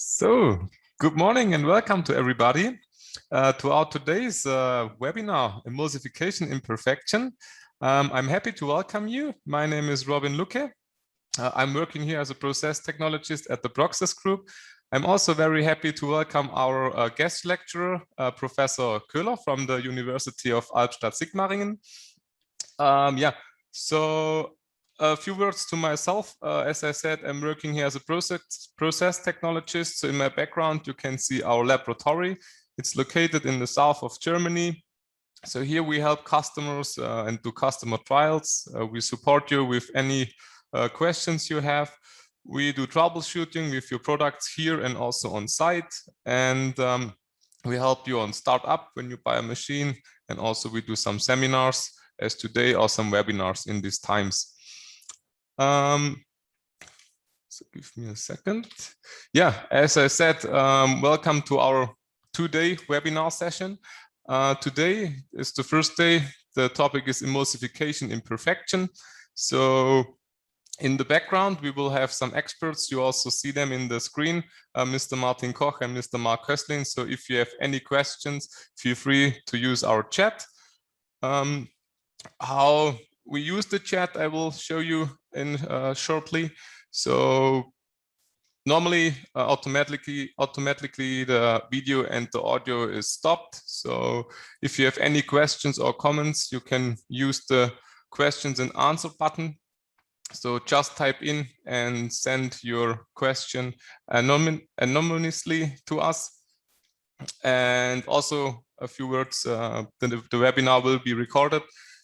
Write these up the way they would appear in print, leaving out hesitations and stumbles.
So, good morning and welcome to everybody to our today's webinar, Emulsification Imperfection. I'm happy to welcome you. My name is Robin Lucke. I'm working here as a process technologist at the ProXES group. I'm also very happy to welcome our guest lecturer, Professor Köhler from the University of Albstadt-Sigmaringen. So a few words to myself. As I said, I'm working here as a process technologist. So in my background, you can see our laboratory. It's located in the south of Germany. So here we help customers and do customer trials. We support you with any questions you have. We do troubleshooting with your products here and also on site. And we help you on startup when you buy a machine. And also we do some seminars as today or some webinars in these times. So give me a second. Yeah, as I said, welcome to our two-day webinar session. Today is the first day. The topic is emulsification imperfection. So in the background, we will have some experts. You also see them in the screen, Mr. Martin Koch and Mr. Mark Köstlin. So if you have any questions, feel free to use our chat. How we use the chat, I will show you in shortly. So normally, automatically the video and the audio is stopped. So if you have any questions or comments, you can use the questions and answer button. So just type in and send your question anonymously to us. And also a few words, the webinar will be recorded.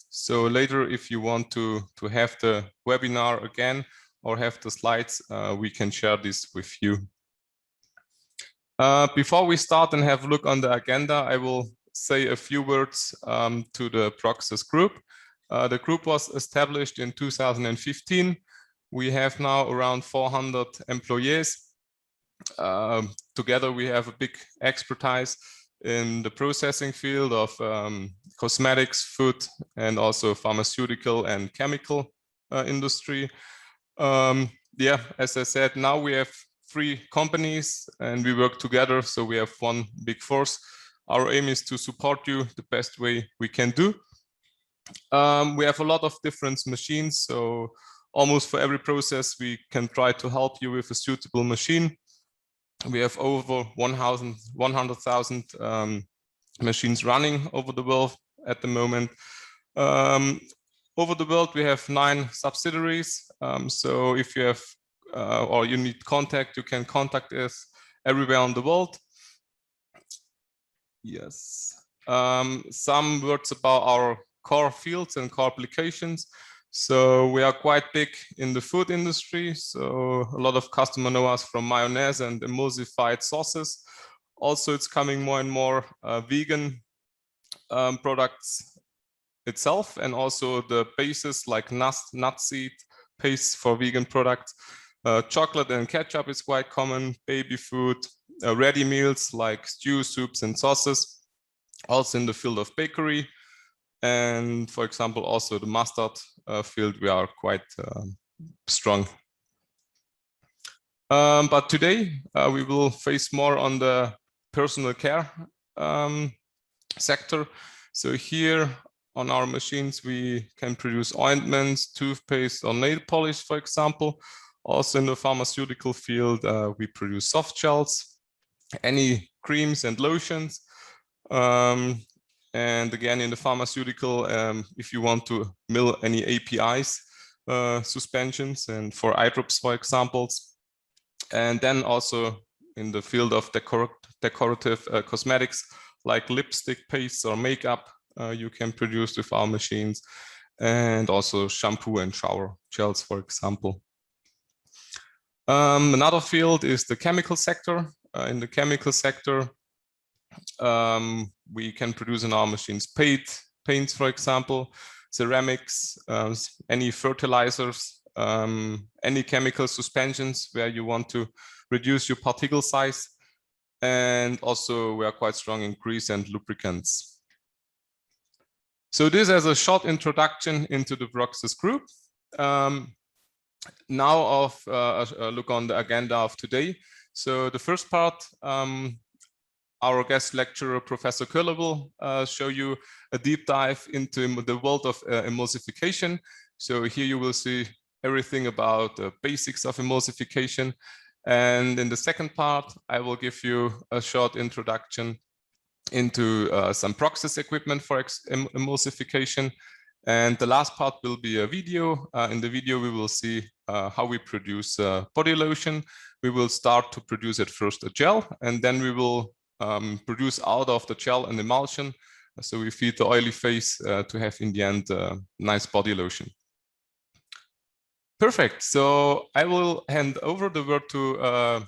So later, if you want to have the webinar again or have the slides, we can share this with you. Before we start and have a look on the agenda, I will say a few words to the ProXES group. The group was established in 2015. We have now around 400 employees. Together, we have a big expertise in the processing field of cosmetics, food, and also pharmaceutical and chemical industry. As I said, now we have 3 companies and we work together, so we have one big force. Our aim is to support you the best way we can do. We have a lot of different machines, so almost for every process we can try to help you with a suitable machine. We have over 100,000 machines running over the world at the moment. Over the world, we have 9 subsidiaries. So if you have or you need contact, you can contact us everywhere on the world. Yes. Some words about our core fields and core applications. So we are quite big in the food industry. So a lot of customers know us from mayonnaise and emulsified sauces. Also, it's coming more and more vegan products itself, and also the bases like nut seed paste for vegan products. Chocolate and ketchup is quite common. Baby food, ready meals like stew, soups, and sauces. Also in the field of bakery. And for example, also the mustard field, we are quite strong. But today we will face more on the personal care sector. So here on our machines, we can produce ointments, toothpaste, or nail polish, for example. Also in the pharmaceutical field, we produce soft gels, any creams and lotions. And again, in the pharmaceutical, if you want to mill any APIs, suspensions, and for eye drops, for examples. And then also in the field of decorative cosmetics, like lipstick pastes or makeup, you can produce with our machines. And also shampoo and shower gels, for example. Another field is the chemical sector. In the chemical sector, we can produce in our machines paints, for example, ceramics, any fertilizers, any chemical suspensions where you want to reduce your particle size. And also we are quite strong in grease and lubricants. So this as a short introduction into the ProXES group. Now a look on the agenda of today. So the first part, our guest lecturer, Professor Köhler, will show you a deep dive into the world of emulsification. So here you will see everything about the basics of emulsification. And in the second part, I will give you a short introduction into some ProXES equipment for emulsification. And the last part will be a video. In the video, we will see how we produce body lotion. We will start to produce at first a gel, and then we will produce out of the gel an emulsion. So we feed the oily phase to have in the end nice body lotion. Perfect. So I will hand over the word to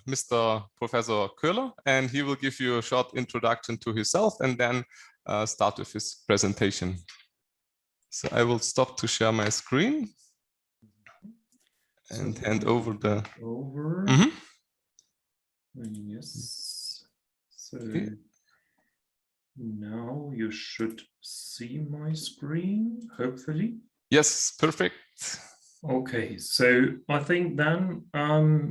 Mr. Professor Köhler, and he will give you a short introduction to himself and then start with his presentation. So I will stop to share my screen and hand over the... Yes. So now you should see my screen, hopefully. Yes, perfect. Okay, so I think then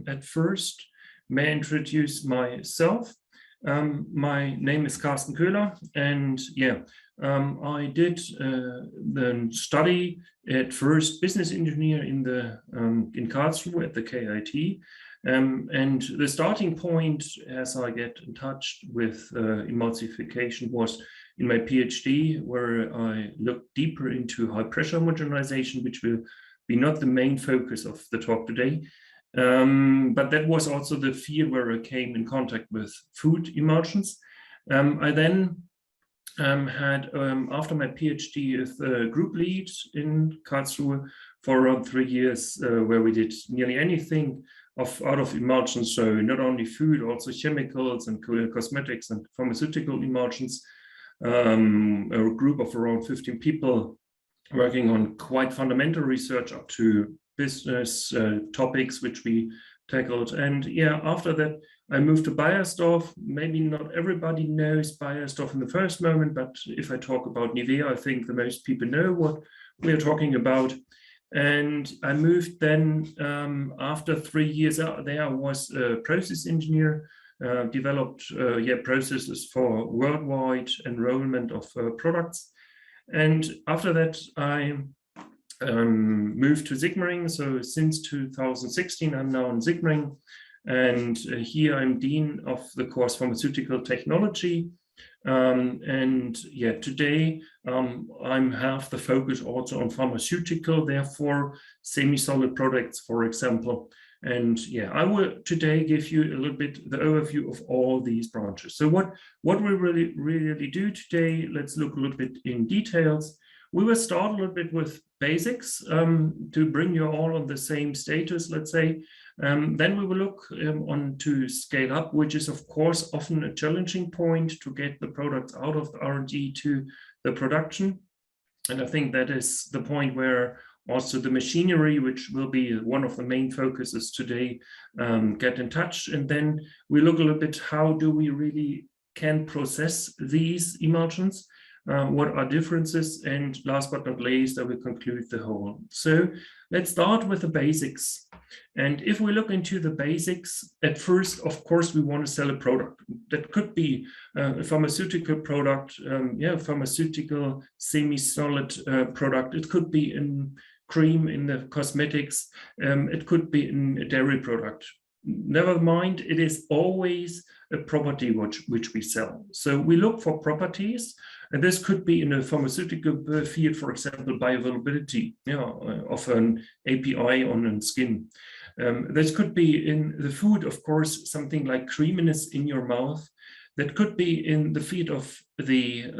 at first, may I introduce myself. My name is Karsten Köhler, and yeah, I did the study at first business engineer in Karlsruhe at the KIT. And the starting point as I get in touch with emulsification was in my PhD, where I looked deeper into high pressure homogenization, which will be not the main focus of the talk today. But that was also the field where I came in contact with food emulsions. I then had, after my PhD, as a group lead in Karlsruhe for around 3 years, where we did nearly anything out of emulsions, so not only food, also chemicals and cosmetics and pharmaceutical emulsions. A group of around 15 people working on quite fundamental research up to business topics which we tackled. And yeah, after that, I moved to Bayersdorf. Maybe not everybody knows Bayersdorf in the first moment, but if I talk about Nivea, I think the most people know what we are talking about. And I moved then, after 3 years out there, I was a process engineer, developed processes for worldwide enrollment of products. And after that, I moved to Sigmaringen. So since 2016, I'm now in Sigmaringen. And here I'm Dean of the course Pharmaceutical Technology. And yeah, today I have the focus also on pharmaceutical, therefore semi-solid products, for example. And yeah, I will today give you a little bit the overview of all these branches. So what we really do today, let's look a little bit in details. We will start a little bit with basics to bring you all on the same status, let's say. Then we will look on to scale up, which is of course often a challenging point to get the products out of the R&D to the production. And I think that is the point where also the machinery, which will be one of the main focuses today, get in touch. And then we look a little bit, how do we really can process these emulsions? What are differences? And last but not least, I will conclude the whole. So let's start with the basics. And if we look into the basics, at first, of course, we want to sell a product. That could be a pharmaceutical product, pharmaceutical semi-solid product. It could be in cream in the cosmetics. It could be in a dairy product. Never mind, it is always a property which we sell. So we look for properties, and this could be in a pharmaceutical field, for example, bioavailability of an API on a skin. This could be in the food, of course, something like creaminess in your mouth. That could be in the field of the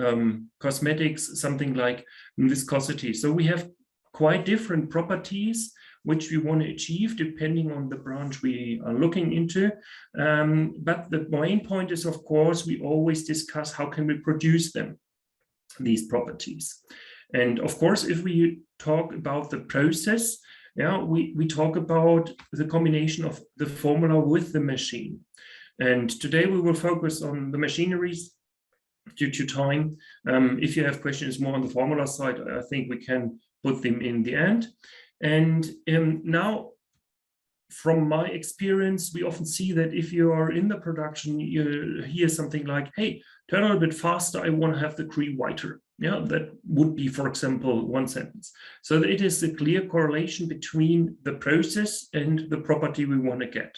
cosmetics, something like viscosity. So we have quite different properties which we want to achieve depending on the branch we are looking into. But the main point is, of course, we always discuss how can we produce them, these properties. And of course, if we talk about the process, we talk about the combination of the formula with the machine. And today we will focus on the machineries due to time. If you have questions more on the formula side, I think we can put them in the end. And now from my experience, we often see that if you are in the production, you hear something like, hey, turn a little bit faster, I want to have the cream whiter. Yeah, that would be, for example, one sentence. So it is a clear correlation between the process and the property we want to get.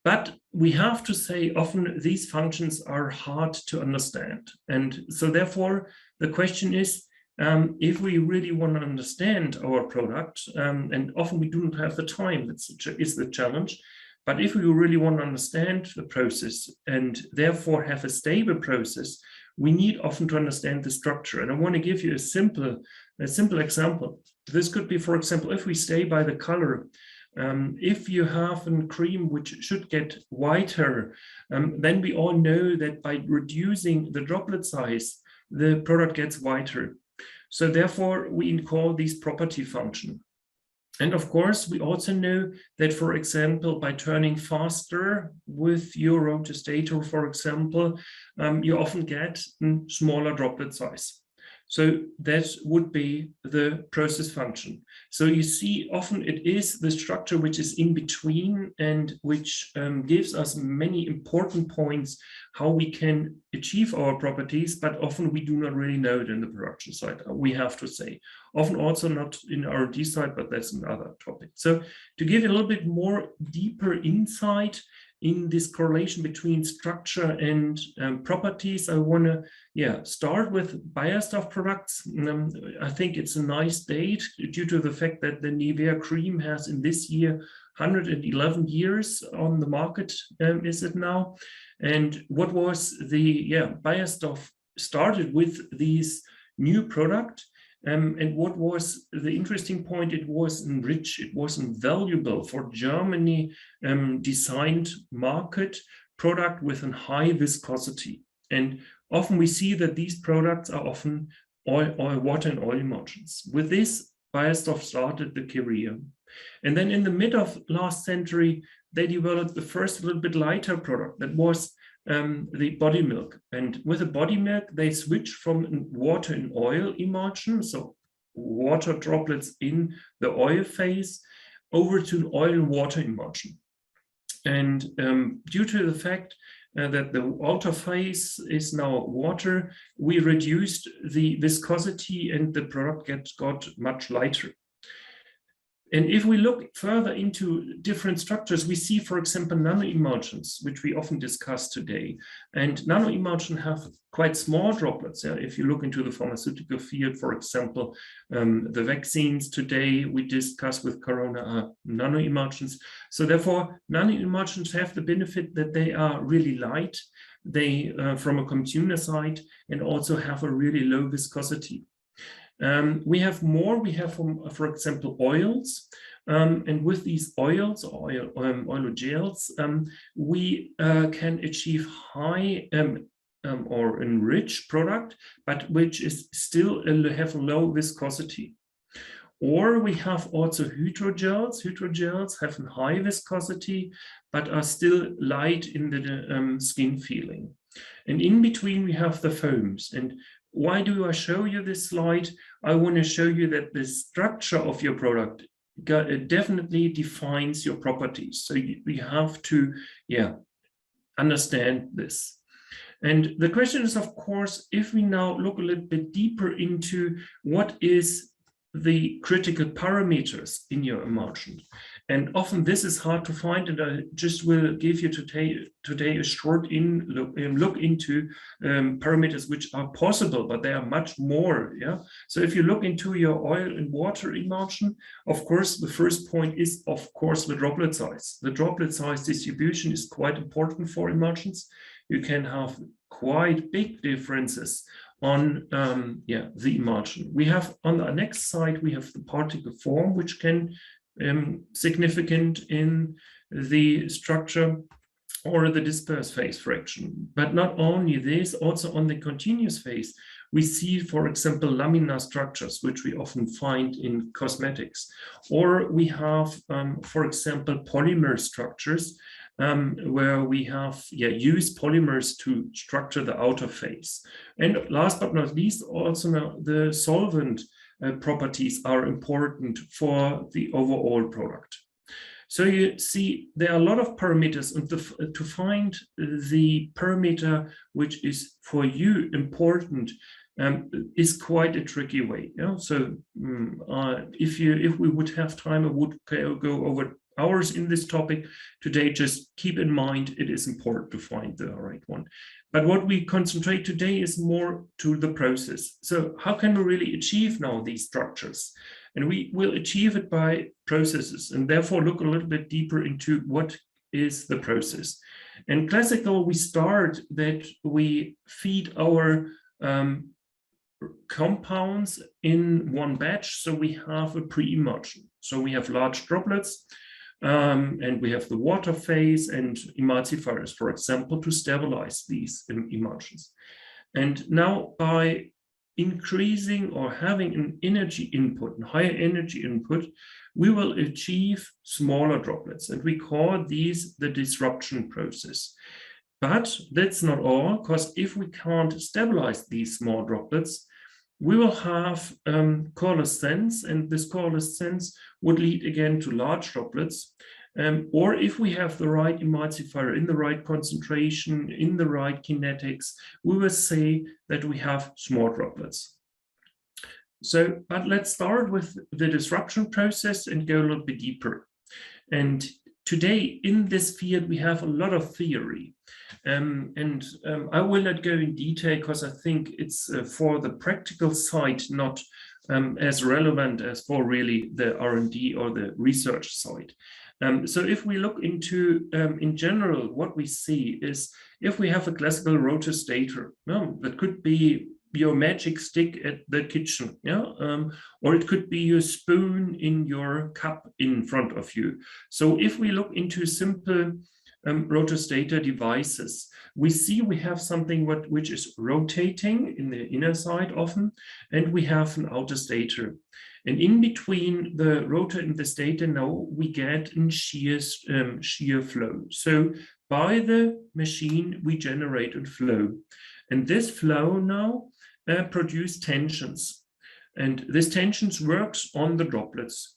But we have to say often these functions are hard to understand. And so therefore, the question is, if we really want to understand our product, and often we do not have the time, that is the challenge. But if we really want to understand the process and therefore have a stable process, we need often to understand the structure. And I want to give you a simple example. This could be, for example, if we stay by the color, if you have a cream which should get whiter, then we all know that by reducing the droplet size, the product gets whiter. So therefore, we call these property function. And of course, we also know that, for example, by turning faster with your rotostator, for example, you often get smaller droplet size. So that would be the process function. So you see, often it is the structure which is in between and which gives us many important points how we can achieve our properties, but often we do not really know it in the production side, we have to say. Often also not in R&D side, but that's another topic. So to give you a little bit more deeper insight in this correlation between structure and properties, I want to start with Bayersdorf products. I think it's a nice date due to the fact that the Nivea cream has in this year 111 years on the market, is it now? And what was the, Bayersdorf started with these new product. And what was the interesting point? It was rich, it was valuable for Germany designed market product with a high viscosity. And often we see that these products are often water and oil emulsions. With this, Bayersdorf started the career. And then in the mid of last century, they developed the first little bit lighter product that was the body milk. And with the body milk, they switched from water and oil emulsion, so water droplets in the oil phase, over to an oil and water emulsion. And due to the fact that the outer phase is now water, we reduced the viscosity and the product got much lighter. And if we look further into different structures, we see, for example, nanoemulsions, which we often discuss today. And nanoemulsion have quite small droplets. If you look into the pharmaceutical field, for example, the vaccines today we discuss with Corona are nanoemulsions. So therefore, nanoemulsions have the benefit that they are really light. They, from a consumer side, and also have a really low viscosity. We have more, for example, oils. And with these oils, oilogels, we can achieve high or enriched product, but which is still have a low viscosity. Or we have also hydrogels. Hydrogels have a high viscosity, but are still light in the skin feeling. And in between, we have the foams. And why do I show you this slide? I want to show you that the structure of your product definitely defines your properties. So you have to, understand this. And the question is, of course, if we now look a little bit deeper into what is the critical parameters in your emulsion. And often this is hard to find, and I just will give you today a short look into parameters which are possible, but they are much more. So if you look into your oil and water emulsion, of course, the first point is, of course, the droplet size. The droplet size distribution is quite important for emulsions. You can have quite big differences on the emulsion. We have on the next slide, we have the particle form, which can significant in the structure or the disperse phase fraction. But not only this, also on the continuous phase, we see, for example, laminar structures, which we often find in cosmetics. Or we have, for example, polymer structures, where we have used polymers to structure the outer phase. And last but not least, also now the solvent properties are important for the overall product. So you see, there are a lot of parameters, and to find the parameter which is for you important is quite a tricky way. Yeah? So if we would have time, I would go over hours in this topic. Today, just keep in mind it is important to find the right one. But what we concentrate today is more to the process. So how can we really achieve now these structures? And we will achieve it by processes, and therefore look a little bit deeper into what is the process. And classical, we start that we feed our compounds in one batch. So we have a pre-emulsion. So we have large droplets, and we have the water phase and emulsifiers, for example, to stabilize these emulsions. And now by increasing or having an energy input, and higher energy input, we will achieve smaller droplets, and we call these the disruption process. But that's not all, because if we can't stabilize these small droplets, we will have coalescence, and this coalescence would lead again to large droplets. Or if we have the right emulsifier in the right concentration, in the right kinetics, we will say that we have small droplets. So, but let's start with the disruption process and go a little bit deeper. And today in this field, we have a lot of theory. I will not go in detail because I think it's for the practical side not as relevant as for really the R&D or the research side. So if we look into, in general, what we see is if we have a classical rotostator, that could be your magic stick at the kitchen, or it could be your spoon in your cup in front of you. So if we look into simple rotostator devices, we see we have something which is rotating in the inner side often, and we have an outer stator. And in between the rotor and the stator now we get in shear flow. So by the machine we generate a flow, and this flow now produce tensions, and this tensions works on the droplets.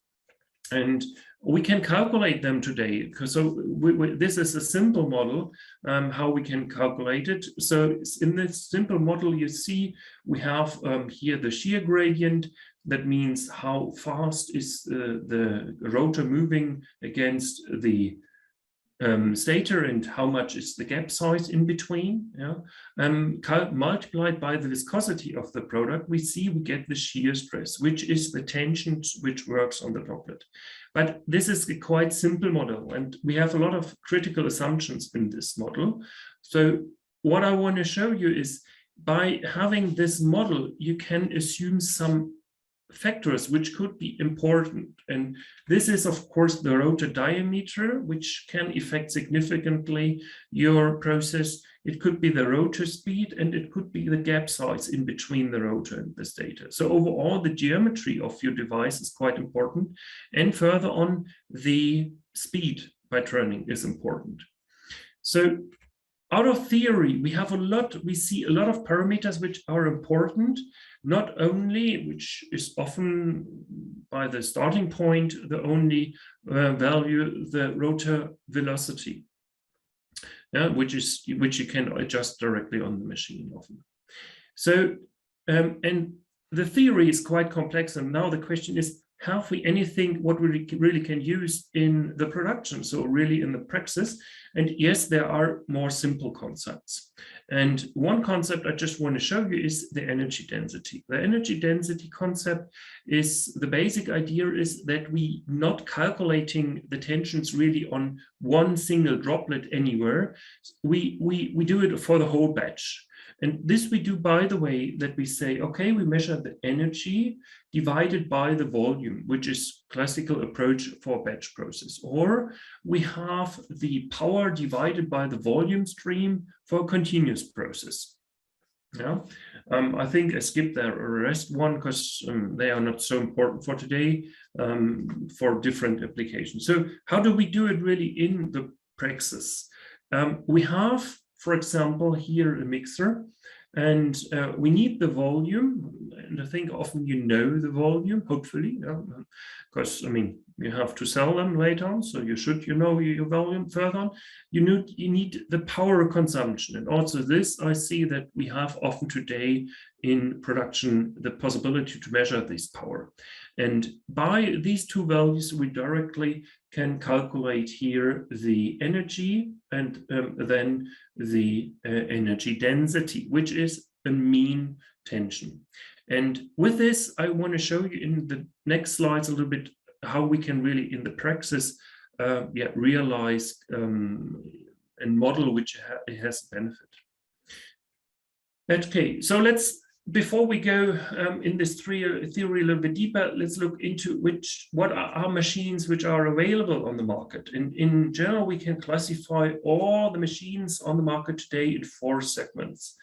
And we can calculate them today, because this is a simple model, how we can calculate it. So in this simple model, you see we have here the shear gradient. That means how fast is the rotor moving against the stator and how much is the gap size in between. Multiplied by the viscosity of the product, we see we get the shear stress, which is the tension which works on the droplet. But this is a quite simple model, and we have a lot of critical assumptions in this model. So what I want to show you is by having this model, you can assume some factors which could be important. And this is, of course, the rotor diameter, which can affect significantly your process. It could be the rotor speed, and it could be the gap size in between the rotor and the stator. So overall, the geometry of your device is quite important. And further on, the speed by turning is important. So out of theory, we see a lot of parameters which are important, not only, which is often by the starting point, the only value, the rotor velocity, which you can adjust directly on the machine often. So, and the theory is quite complex, and now the question is, have we anything what we really can use in the production, so really in the praxis? And yes, there are more simple concepts. And one concept I just want to show you is the energy density. The energy density concept is, the basic idea is that we not calculating the tensions really on one single droplet anywhere. We do it for the whole batch. And this we do, by the way, that we say, okay, we measure the energy divided by the volume, which is classical approach for batch process. Or we have the power divided by the volume stream for a continuous process. I think I skipped the rest one because they are not so important for today, for different applications. So how do we do it really in the praxis? We have, for example, here a mixer. And we need the volume, and I think often you know the volume, hopefully, because I mean you have to sell them later on, so you should know your volume further on. You need the power consumption, and also this I see that we have often today in production the possibility to measure this power, and by these two values we directly can calculate here the energy and then the energy density, which is a mean tension. And with this, I want to show you in the next slides a little bit how we can really in the praxis realize a model which has benefit. Okay, so let's, before we go in this theory a little bit deeper, let's look into what are machines which are available on the market. In general, we can classify all the machines on the market today in 4 segments.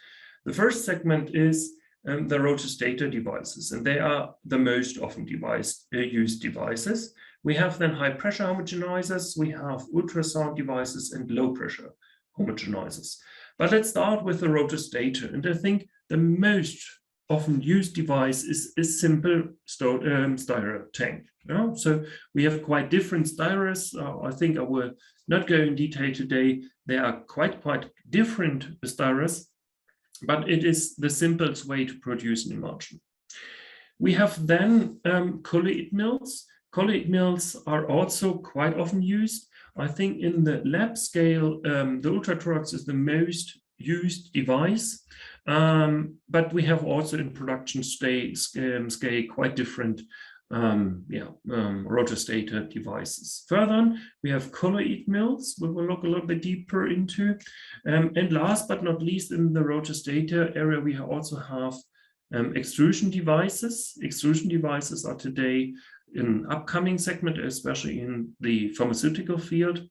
The first segment is the rotostator devices, and they are the most often used devices. We have then high pressure homogenizers, we have ultrasound devices, and low pressure homogenizers. But let's start with the rotostator, and I think the most often used device is a simple styro tank. So we have quite different styros. I think I will not go in detail today. They are quite different styros, but it is the simplest way to produce an emulsion. We have then colloid mills. Colloid mills are also quite often used. I think in the lab scale, the UltraTorax is the most used device, but we have also in production scale quite different rotostator devices. Further on, we have colloid mills, we will look a little bit deeper into. And last but not least, in the rotostator area, we also have extrusion devices. Extrusion devices are today an upcoming segment, especially in the pharmaceutical field,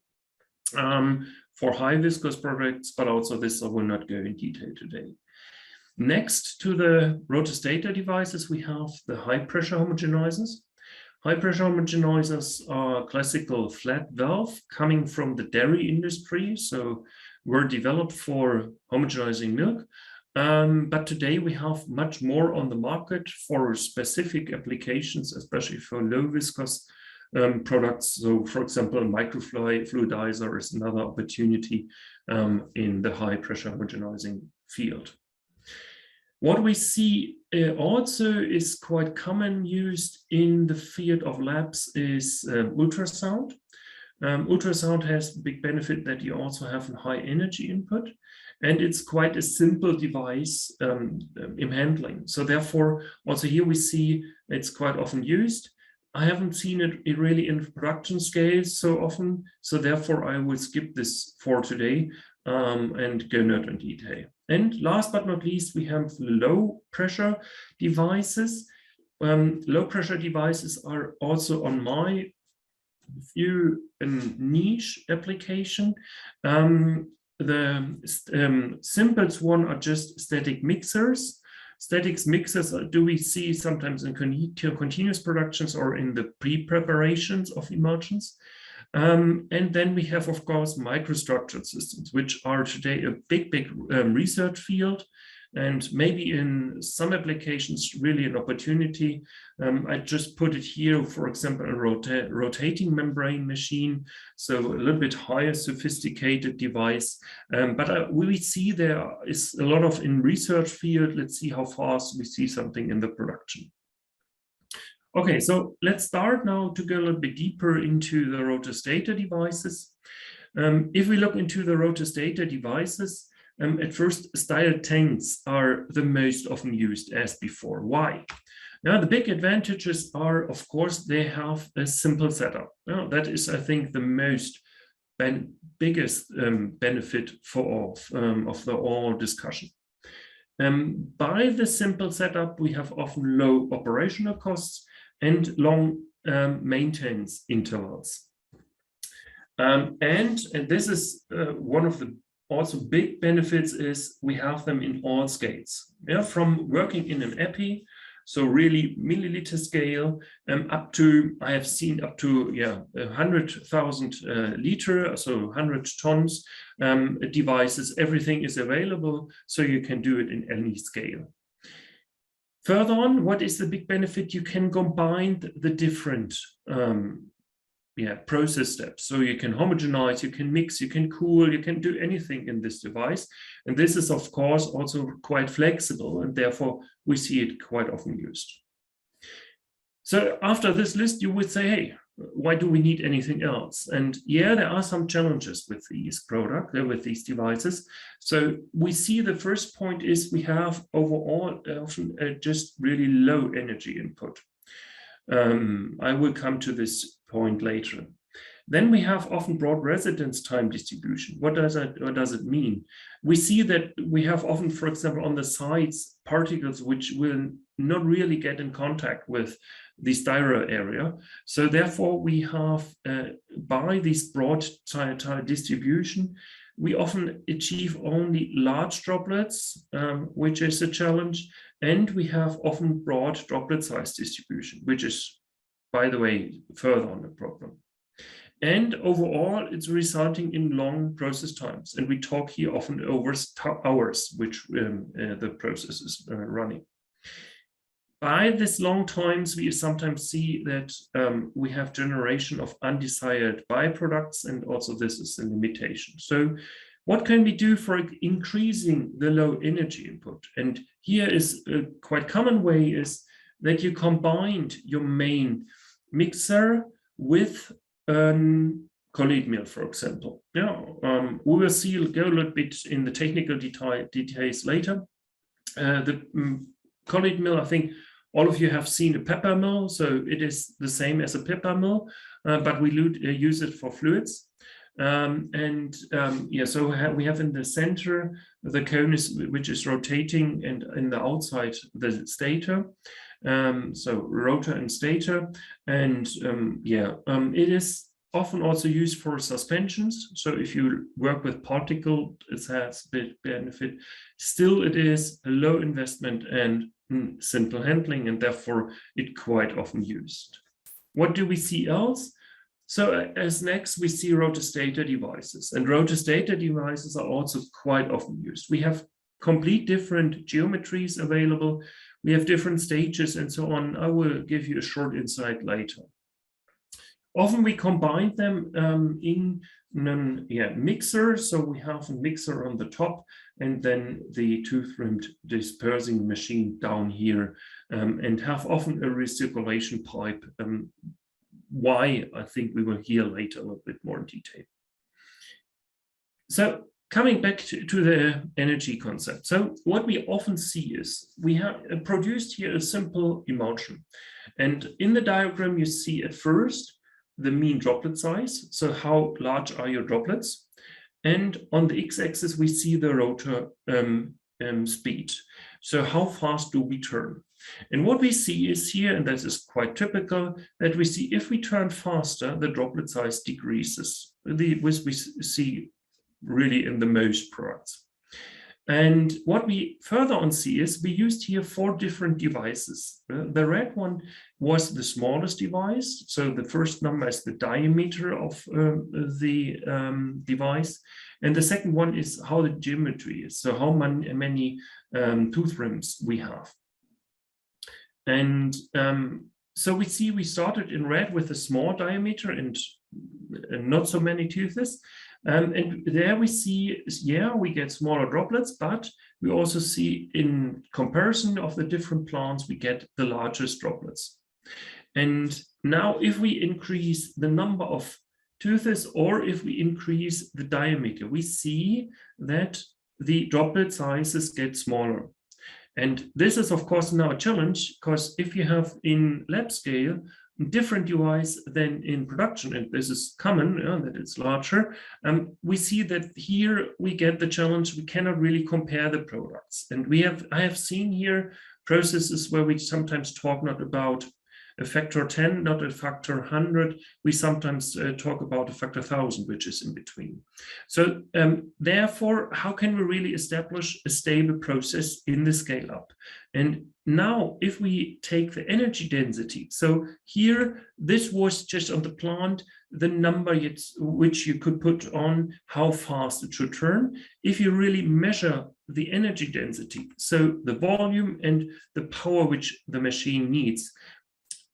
for high viscous products, but also this I will not go in detail today. Next to the rotostator devices, we have the high pressure homogenizers. High pressure homogenizers are classical flat valve coming from the dairy industry, so were developed for homogenizing milk. But today we have much more on the market for specific applications, especially for low viscous products. So for example, microfluidizer is another opportunity in the high pressure homogenizing field. What we see also is quite common used in the field of labs is ultrasound. Ultrasound has the big benefit that you also have a high energy input, and it's quite a simple device in handling. So therefore, also here we see it's quite often used. I haven't seen it really in production scale so often, so therefore I will skip this for today and go not in detail. And last but not least, we have low pressure devices. Low pressure devices are also on my view a niche application. The simplest one are just static mixers. Static mixers do we see sometimes in continuous productions or in the pre-preparations of emulsions. And then we have, of course, microstructured systems, which are today a big research field, and maybe in some applications really an opportunity. I just put it here, for example, a rotating membrane machine, so a little bit higher sophisticated device. But we see there is a lot of in research field. Let's see how fast we see something in the production. Okay, so let's start now to go a little bit deeper into the rotostator devices. If we look into the rotostator devices, at first, styro tanks are the most often used as before. Why? Now, the big advantages are, of course, they have a simple setup. Now, that is, I think, the biggest benefit for of the all discussion. By the simple setup, we have often low operational costs and long maintenance intervals. And this is one of the also big benefits is we have them in all scales. Yeah, from working in an epi, So really milliliter scale, up to, I have seen up to 100,000 liter, so 100 tons devices. Everything is available, so you can do it in any scale. Further on, what is the big benefit? You can combine the different process steps. So you can homogenize, you can mix, you can cool, you can do anything in this device. And this is, of course, also quite flexible, and therefore we see it quite often used. So after this list, you would say, hey, why do we need anything else? And yeah, there are some challenges with these products, with these devices. So we see the first point is we have overall often just really low energy input. I will come to this point later. Then we have often broad residence time distribution. What does it mean? We see that we have often, for example, on the sides, particles which will not really get in contact with the styro area. So therefore we have, by this broad distribution, we often achieve only large droplets, which is a challenge. And we have often broad droplet size distribution, which is, by the way, further on the problem. And overall, it's resulting in long process times. And we talk here often over hours, which the process is running. By this long times, we sometimes see that we have generation of undesired byproducts, and also this is a limitation. So what can we do for increasing the low energy input? And here is a quite common way is that you combined your main mixer with colloid mill, for example. Yeah, we will see, go a little bit in the technical details later. The colloid mill, I think all of you have seen a pepper mill, so it is the same as a pepper mill, but we use it for fluids. So we have in the center the cone which is rotating, and in the outside the stator, so rotor and stator, and it is often also used for suspensions. So if you work with particle, it has a big benefit. Still, it is a low investment and simple handling, and therefore it quite often used. What do we see else? So as next, we see rotor-stator devices, and rotor-stator devices are also quite often used. We have complete different geometries available. We have different stages and so on. I will give you a short insight later. Often we combine them in mixer. So we have a mixer on the top, and then the tooth-rimmed dispersing machine down here, and have often a recirculation pipe. Why, I think we will hear later a little bit more in detail. So coming back to the energy concept. So what we often see is we have produced here a simple emulsion. And in the diagram, you see at first the mean droplet size. So how large are your droplets? And on the x-axis, we see the rotor speed. So how fast do we turn? And what we see is here, and this is quite typical, that we see if we turn faster, the droplet size decreases. Which we see really in the most products. And what we further on see is we used here 4 different devices. The red one was the smallest device. So the first number is the diameter of the device. And the second one is how the geometry is. So how many tooth rims we have. And so we see we started in red with a small diameter and not so many teeth. And there we see, we get smaller droplets, but we also see in comparison of the different plants, we get the largest droplets. And now if we increase the number of teeth, or if we increase the diameter, we see that the droplet sizes get smaller. And this is, of course, now a challenge, because if you have in lab scale different device than in production, and this is common, that it's larger, we see that here we get the challenge, we cannot really compare the products. And I have seen here processes where we sometimes talk not about a factor 10, not a factor 100. We sometimes talk about a factor 1000, which is in between. So therefore, how can we really establish a stable process in the scale up? And now if we take the energy density, so here, this was just on the plant, the number which you could put on how fast it should turn. If you really measure the energy density, so the volume and the power which the machine needs.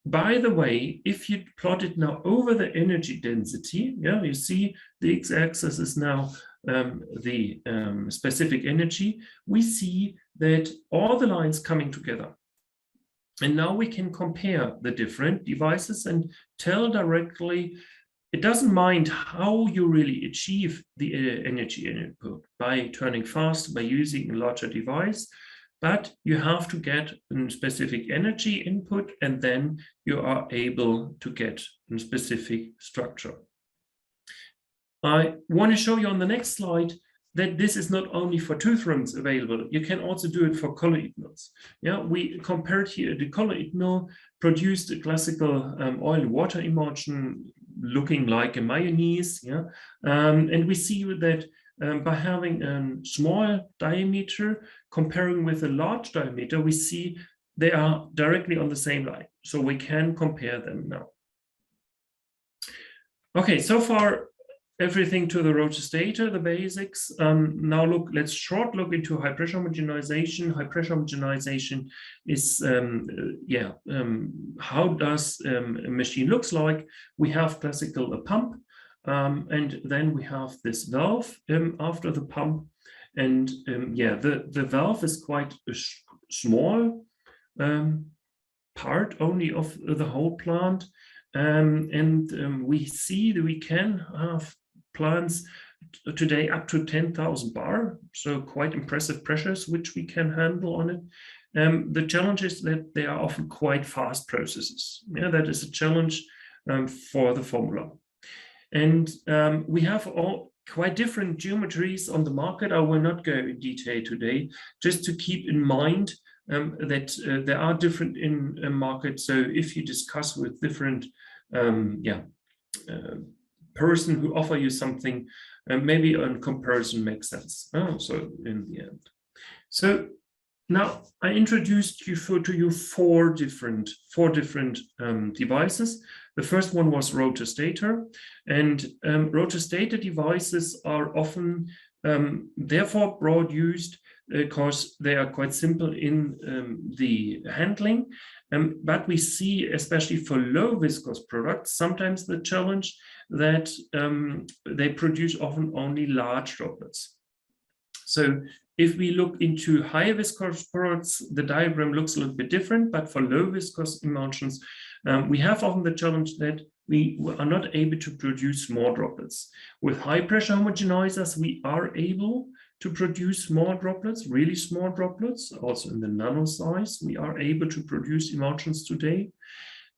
By the way, if you plot it now over the energy density, yeah, you see the x-axis is now the specific energy. We see that all the lines coming together. And now we can compare the different devices and tell directly. It doesn't mind how you really achieve the energy input by turning fast, by using a larger device, but you have to get a specific energy input, and then you are able to get a specific structure. I want to show you on the next slide that this is not only for tooth rims available, you can also do it for colloid mills. Yeah, we compared here the colloid mill produced a classical oil and water emulsion looking like a mayonnaise. Yeah, and we see that by having a small diameter comparing with a large diameter, we see they are directly on the same line. So we can compare them now. Okay, so far everything to the rotostator, the basics. Now let's short look into high pressure homogenization. High pressure homogenization is, how does a machine looks like? We have classical pump, and then we have this valve after the pump. And the valve is quite a small part only of the whole plant. We see that we can have plants today up to 10,000 bar, so quite impressive pressures which we can handle on it. The challenge is that they are often quite fast processes. Yeah, that is a challenge for the formula. And we have all quite different geometries on the market. I will not go in detail today, just to keep in mind that there are different in a market. So if you discuss with different person who offer you something, maybe a comparison makes sense. So in the end, so now I introduced to you four different devices. The first one was rotostator, and rotostator devices are often therefore broad used because they are quite simple in the handling. But we see, especially for low viscous products, sometimes the challenge that they produce often only large droplets. So if we look into high viscous products, the diagram looks a little bit different, but for low viscous emulsions, we have often the challenge that we are not able to produce small droplets. With high pressure homogenizers, we are able to produce small droplets, really small droplets, also in the nano size. We are able to produce emulsions today.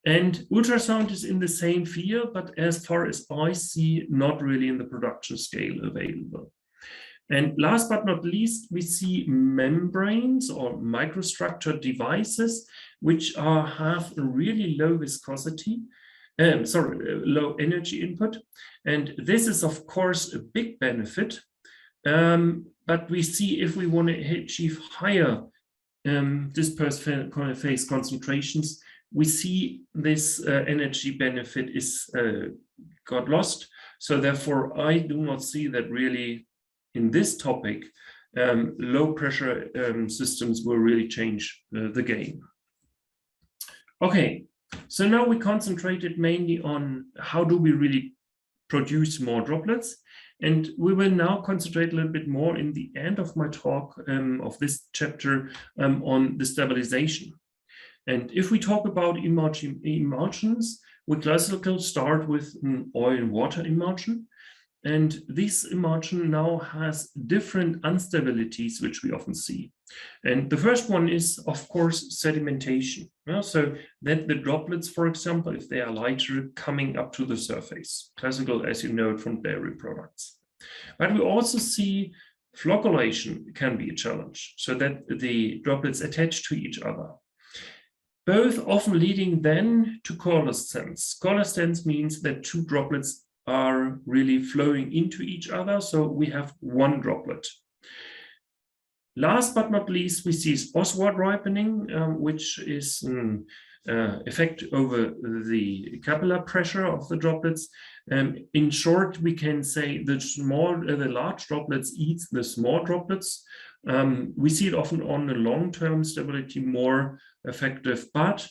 And ultrasound is in the same field, but as far as I see, not really in the production scale available. And last but not least, we see membranes or microstructured devices, which have a really low viscosity, low energy input. And this is, of course, a big benefit. But we see if we want to achieve higher dispersed phase concentrations, we see this energy benefit is got lost. So therefore, I do not see that really in this topic, low pressure systems will really change the game. Okay, so now we concentrated mainly on how do we really produce more droplets. And we will now concentrate a little bit more in the end of my talk of this chapter on the stabilization. And if we talk about emulsions, we classically start with an oil and water emulsion. And this emulsion now has different instabilities, which we often see. And the first one is, of course, sedimentation. Yeah, so that the droplets, for example, if they are lighter, coming up to the surface. Classical, as you know, from dairy products. But we also see flocculation can be a challenge, so that the droplets attach to each other. both often leading then to coalescence. Coalescence means that two droplets are really flowing into each other, so we have one droplet. Last but not least, we see Oswald ripening, which is an effect over the capillary pressure of the droplets. In short, we can say the large droplets eat the small droplets. We see it often on the long-term stability more effective, but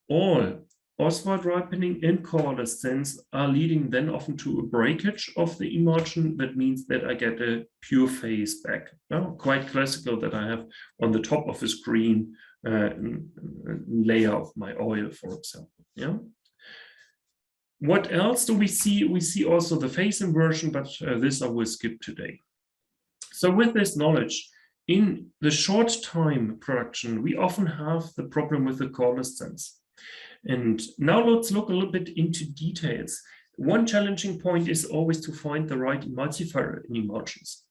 all Oswald ripening and coalescence are leading then often to a breakage of the emulsion. That means that I get a pure phase back. Quite classical that I have on the top of the screen layer of my oil, for example. Yeah. What else do we see? We see also the phase inversion, but this I will skip today. So with this knowledge, in the short time production, we often have the problem with the coalescence. And now let's look a little bit into details. One challenging point is always to find the right emulsifier in emulsions.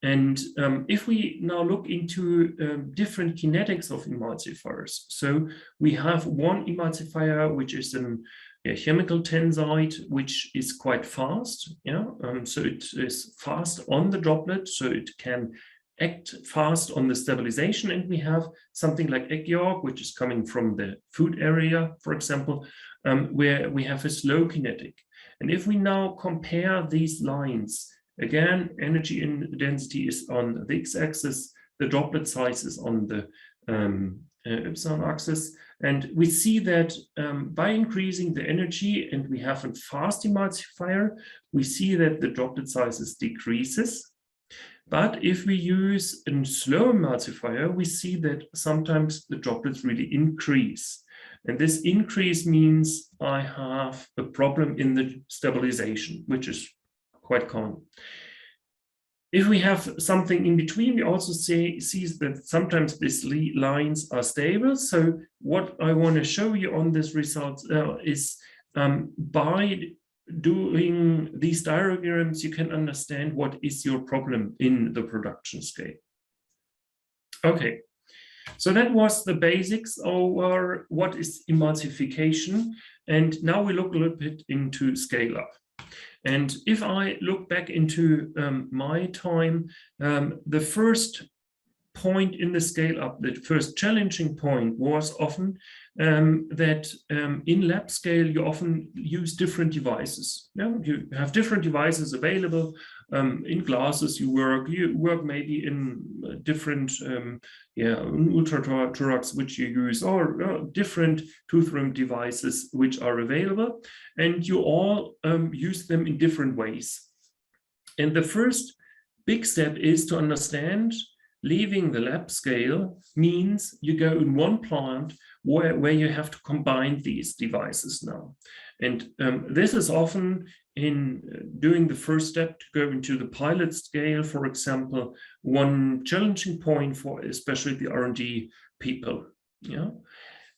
And if we now look into different kinetics of emulsifiers, so we have one emulsifier which is a chemical tenside, which is quite fast. Yeah, so it is fast on the droplet, so it can act fast on the stabilization. And we have something like egg yolk, which is coming from the food area, for example, where we have a slow kinetic. And if we now compare these lines, again, energy and density is on the x-axis, the droplet size is on the epsilon axis. And we see that by increasing the energy and we have a fast emulsifier, we see that the droplet sizes decreases. But if we use a slow emulsifier, we see that sometimes the droplets really increase. And this increase means I have a problem in the stabilization, which is quite common. If we have something in between, we also see that sometimes these lines are stable. So what I want to show you on this result is by doing these diagrams, you can understand what is your problem in the production scale. Okay, so that was the basics over what is emulsification. And now we look a little bit into scale up. And if I look back into my time, the first point in the scale up, the first challenging point was often that in lab scale, you often use different devices. Yeah? You have different devices available. In glasses, you work maybe in different ultra-trucks which you use, or different toothroom devices which are available, and you all use them in different ways. And the first big step is to understand leaving the lab scale means you go in one plant where you have to combine these devices now. And this is often in doing the first step to go into the pilot scale, for example, one challenging point for especially the R&D people. Yeah.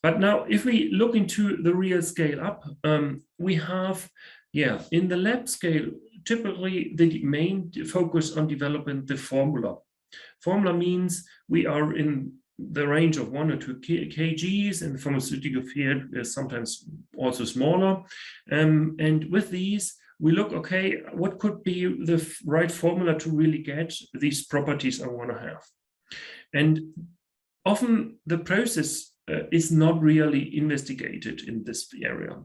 But now if we look into the real scale up, we have, in the lab scale, typically the main focus on developing the formula. Formula means we are in the range of 1 or 2 kgs, in the pharmaceutical field is sometimes also smaller. And with these, we look, okay, what could be the right formula to really get these properties I want to have? And often the process is not really investigated in this area.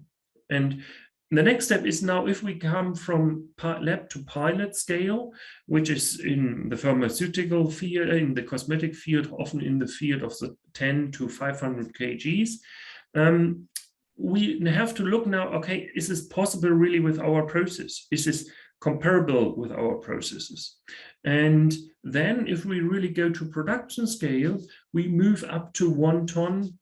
And the next step is now, if we come from lab to pilot scale, which is in the pharmaceutical field, in the cosmetic field, often in the field of the 10 to 500 kgs, we have to look now, okay, is this possible really with our process? Is this comparable with our processes? And then if we really go to production scale, we move up to 1 ton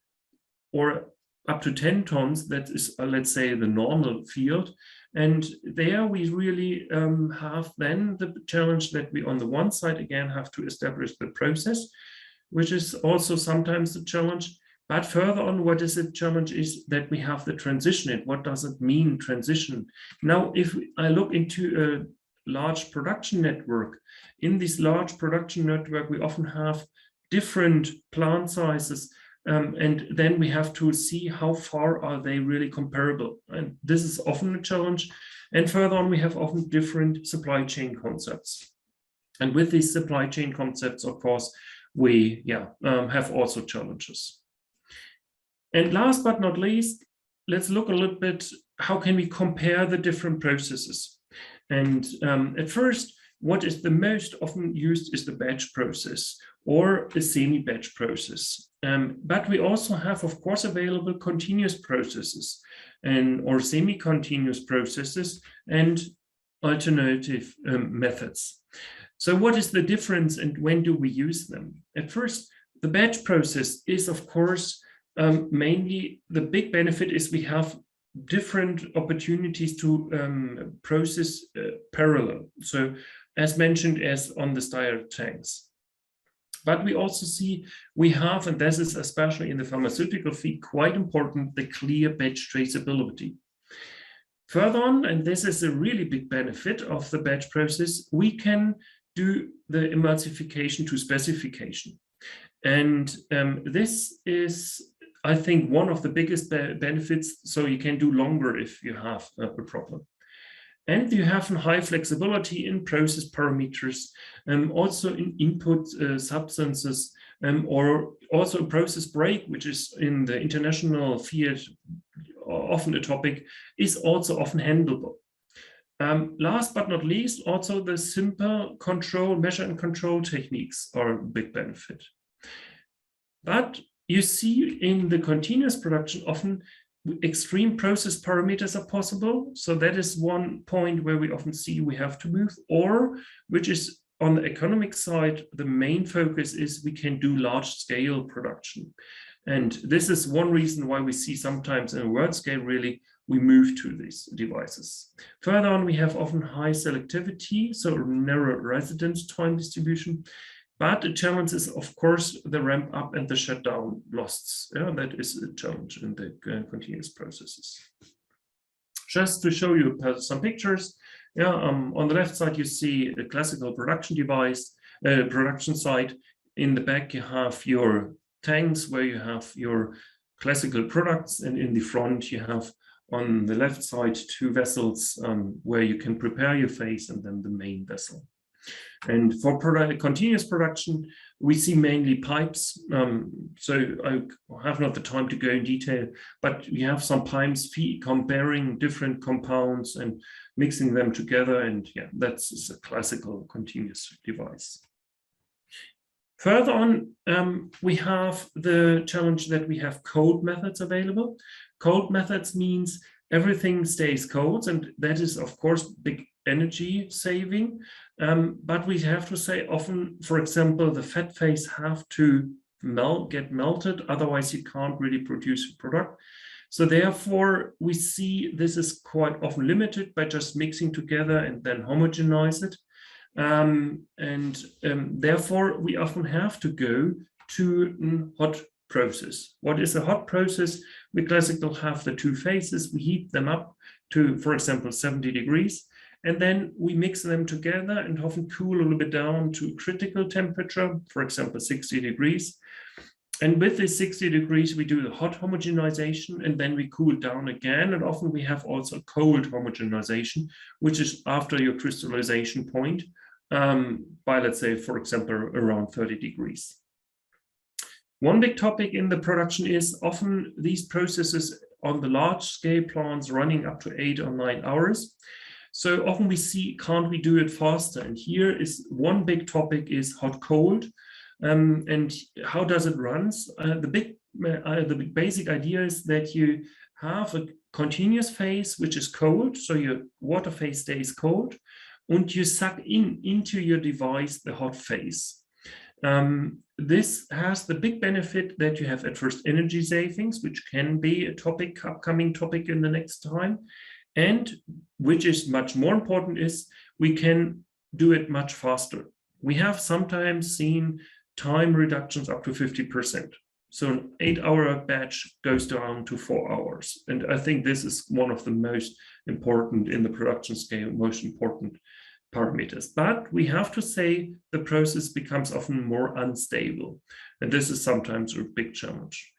or up to 10 tons, that is, let's say, the normal field. And there we really have then the challenge that we, on the one side, again, have to establish the process, which is also sometimes the challenge. But further on, what is the challenge is that we have the transition. What does it mean, transition? Now, if I look into a large production network, in this large production network, we often have different plant sizes. And then we have to see how far are they really comparable. And this is often a challenge. And further on, we have often different supply chain concepts. And with these supply chain concepts, of course, we have also challenges. And last but not least, let's look a little bit, how can we compare the different processes? And at first, what is the most often used is the batch process or a semi-batch process. But we also have, of course, available continuous processes or semi-continuous processes and alternative methods. So what is the difference and when do we use them? At first, the batch process is, of course, mainly the big benefit is we have different opportunities to process parallel. So as mentioned as on the styro tanks. But we also see we have, and this is especially in the pharmaceutical field, quite important, the clear batch traceability. Further on, and this is a really big benefit of the batch process, we can do the emulsification to specification. And this is, I think, one of the biggest benefits, so you can do longer if you have a problem. And you have a high flexibility in process parameters, also in input substances, or also a process break, which is in the international field often a topic, is also often handleable. Last but not least, also the simple control, measure and control techniques are a big benefit. But you see in the continuous production often extreme process parameters are possible. So that is one point where we often see we have to move, or which is on the economic side, the main focus is we can do large scale production. And this is one reason why we see sometimes in a world scale, really, we move to these devices. Further on, we have often high selectivity, so narrow residence time distribution. But the challenge is, of course, the ramp up and the shutdown loss. Yeah, that is a challenge in the continuous processes. Just to show you some pictures, yeah, on the left side, you see a classical production device, production site. In the back, you have your tanks where you have your classical products, and in the front, you have on the left side 2 vessels where you can prepare your phase and then the main vessel. And for continuous production, we see mainly pipes. So I have not the time to go in detail, but we have some pipes comparing different compounds and mixing them together. And yeah, that's a classical continuous device. Further on, we have the challenge that we have cold methods available. Cold methods means everything stays cold, and that is, of course, big energy saving. But we have to say often, for example, the fat phase have to get melted, otherwise you can't really produce a product. So therefore, we see this is quite often limited by just mixing together and then homogenize it. Therefore, we often have to go to a hot process. What is a hot process? We classically have the 2 phases. We heat them up to, for example, 70 degrees. And then we mix them together and often cool a little bit down to critical temperature, for example, 60 degrees. And with this 60 degrees, we do the hot homogenization, and then we cool down again. And often we have also cold homogenization, which is after your crystallization point by, let's say, for example, around 30 degrees. One big topic in the production is often these processes on the large scale plants running up to 8 or 9 hours. So often we see, can't we do it faster? And here is one big topic is hot cold. And how does it run? The basic idea is that you have a continuous phase, which is cold. So your water phase stays cold, and you suck into your device the hot phase. This has the big benefit that you have at first energy savings, which can be a upcoming topic in the next time. And which is much more important is we can do it much faster. We have sometimes seen time reductions up to 50%. So an 8-hour batch goes down to 4 hours. And I think this is one of the most important in the production scale, most important parameters. But we have to say the process becomes often more unstable. And this is sometimes a big challenge.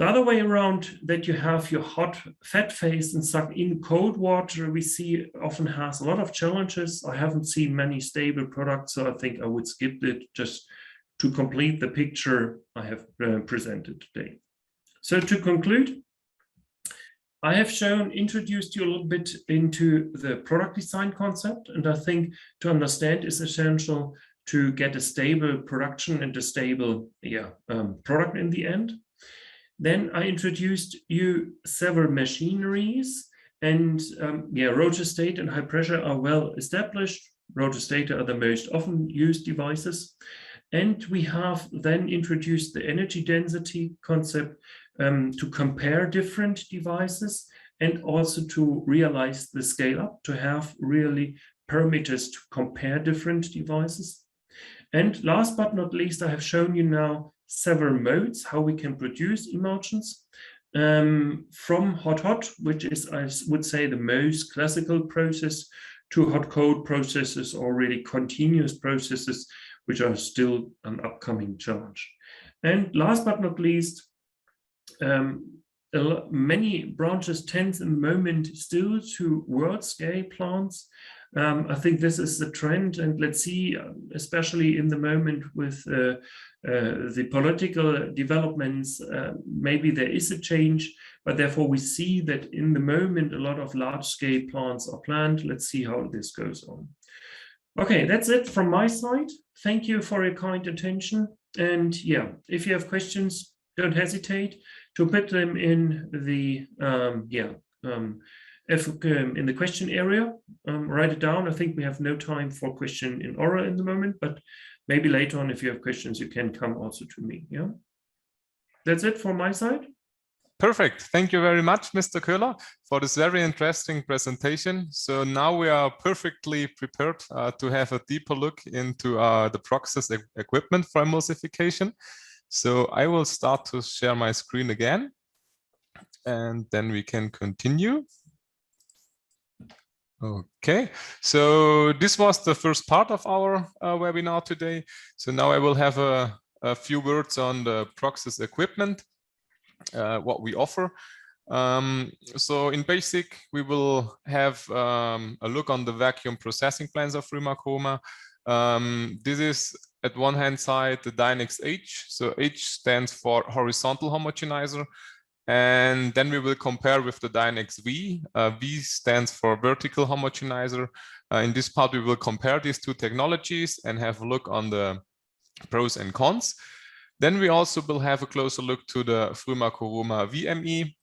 The other way around, that you have your hot fat phase and suck in cold water, we see often has a lot of challenges. I haven't seen many stable products, so I think I would skip it just to complete the picture I have presented today. So to conclude, I have introduced you a little bit into the product design concept, and I think to understand is essential to get a stable production and a stable product in the end. Then I introduced you several machineries, and rotostat and high pressure are well established. Rotostat are the most often used devices. And we have then introduced the energy density concept to compare different devices and also to realize the scale up, to have really parameters to compare different devices. And last but not least, I have shown you now several modes, how we can produce emulsions from hot, which is, I would say, the most classical process, to hot-cold processes or really continuous processes, which are still an upcoming challenge. And last but not least, many branches tend in the moment still to world scale plants. I think this is the trend, and let's see, especially in the moment with the political developments, maybe there is a change, but therefore we see that in the moment a lot of large scale plants are planned. Let's see how this goes on. Okay, that's it from my side. Thank you for your kind attention. And yeah, if you have questions, don't hesitate to put them in the in the question area. Write it down. I think we have no time for question in oral in the moment, but maybe later on, if you have questions, you can come also to me. Yeah, that's it from my side. Perfect. Thank you very much, Mr. Köhler, for this very interesting presentation. So now we are perfectly prepared to have a deeper look into the ProXES equipment for emulsification. So I will start to share my screen again, and then we can continue. Okay, so this was the first part of our webinar today. So now I will have a few words on the ProXES equipment, what we offer. So in basic, we will have a look on the vacuum processing plants of FrymaKoruma. This is at one hand side the DinexH. So H stands for horizontal homogenizer. And then we will compare with the DinexV. V stands for vertical homogenizer. In this part, we will compare these two technologies and have a look on the pros and cons. Then we also will have a closer look to the FrymaKoruma VME,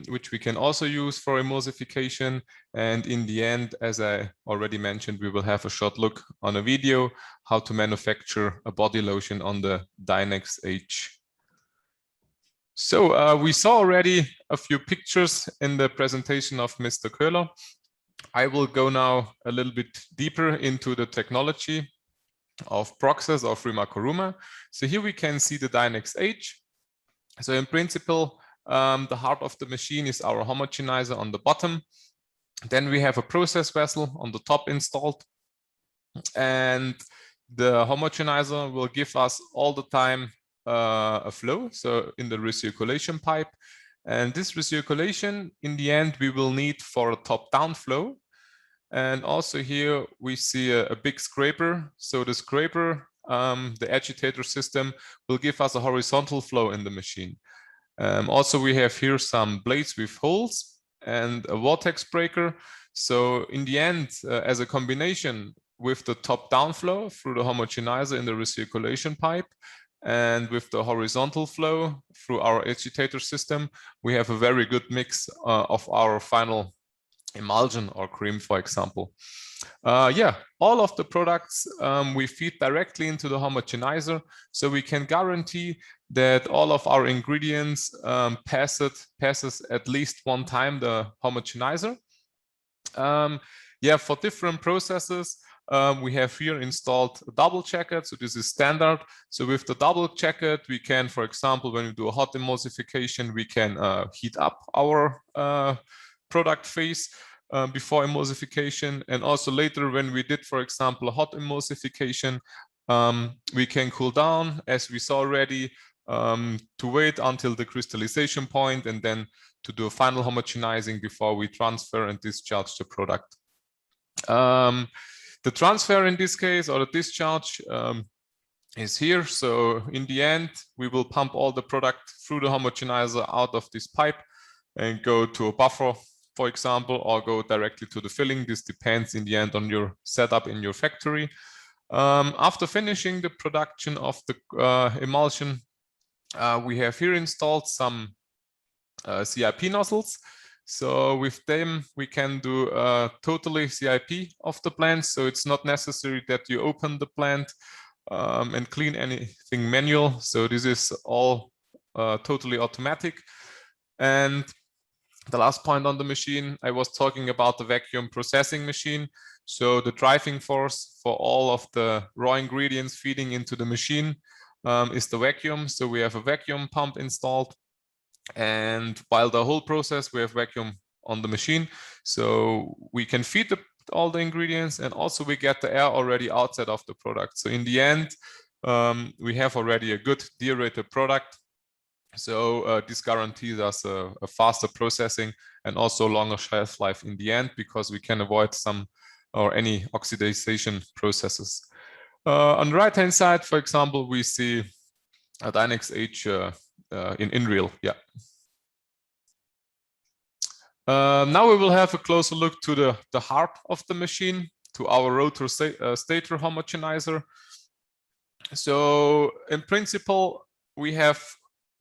which we can also use for emulsification. And in the end, as I already mentioned, we will have a short look on a video how to manufacture a body lotion on the DinexH. So we saw already a few pictures in the presentation of Mr. Köhler. I will go now a little bit deeper into the technology of ProXES or FrymaKoruma. So here we can see the DinexH. So in principle, the heart of the machine is our homogenizer on the bottom. Then we have a process vessel on the top installed. And the homogenizer will give us all the time a flow, so in the recirculation pipe. And this recirculation, in the end, we will need for a top-down flow. And also here we see a big scraper. So the scraper, the agitator system, will give us a horizontal flow in the machine. Also, we have here some blades with holes and a vortex breaker. So in the end, as a combination with the top-down flow through the homogenizer in the recirculation pipe, and with the horizontal flow through our agitator system, we have a very good mix of our final emulsion or cream, for example. All of the products we feed directly into the homogenizer, so we can guarantee that all of our ingredients passes at least one time the homogenizer. For different processes, we have here installed a double jacket. So this is standard. So with the double jacket, we can, for example, when we do a hot emulsification, we can heat up our product phase before emulsification. And also later when we did, for example, a hot emulsification, we can cool down, as we saw already, to wait until the crystallization point and then to do a final homogenizing before we transfer and discharge the product. The transfer in this case, or the discharge, is here. So in the end, we will pump all the product through the homogenizer out of this pipe and go to a buffer, for example, or go directly to the filling. This depends in the end on your setup in your factory. After finishing the production of the emulsion, we have here installed some CIP nozzles. So with them, we can do totally CIP of the plant. So it's not necessary that you open the plant and clean anything manual. So this is all totally automatic. And the last point on the machine, I was talking about the vacuum processing machine. So the driving force for all of the raw ingredients feeding into the machine is the vacuum. So we have a vacuum pump installed. And while the whole process, we have vacuum on the machine. So we can feed all the ingredients, and also we get the air already outside of the product. So in the end, we have already a good deaerated product. So this guarantees us a faster processing and also longer shelf life in the end, because we can avoid some or any oxidation processes. On the right-hand side, for example, we see a DinexH in real. Yeah. Now we will have a closer look to the heart of the machine, to our rotor stator homogenizer. So in principle, we have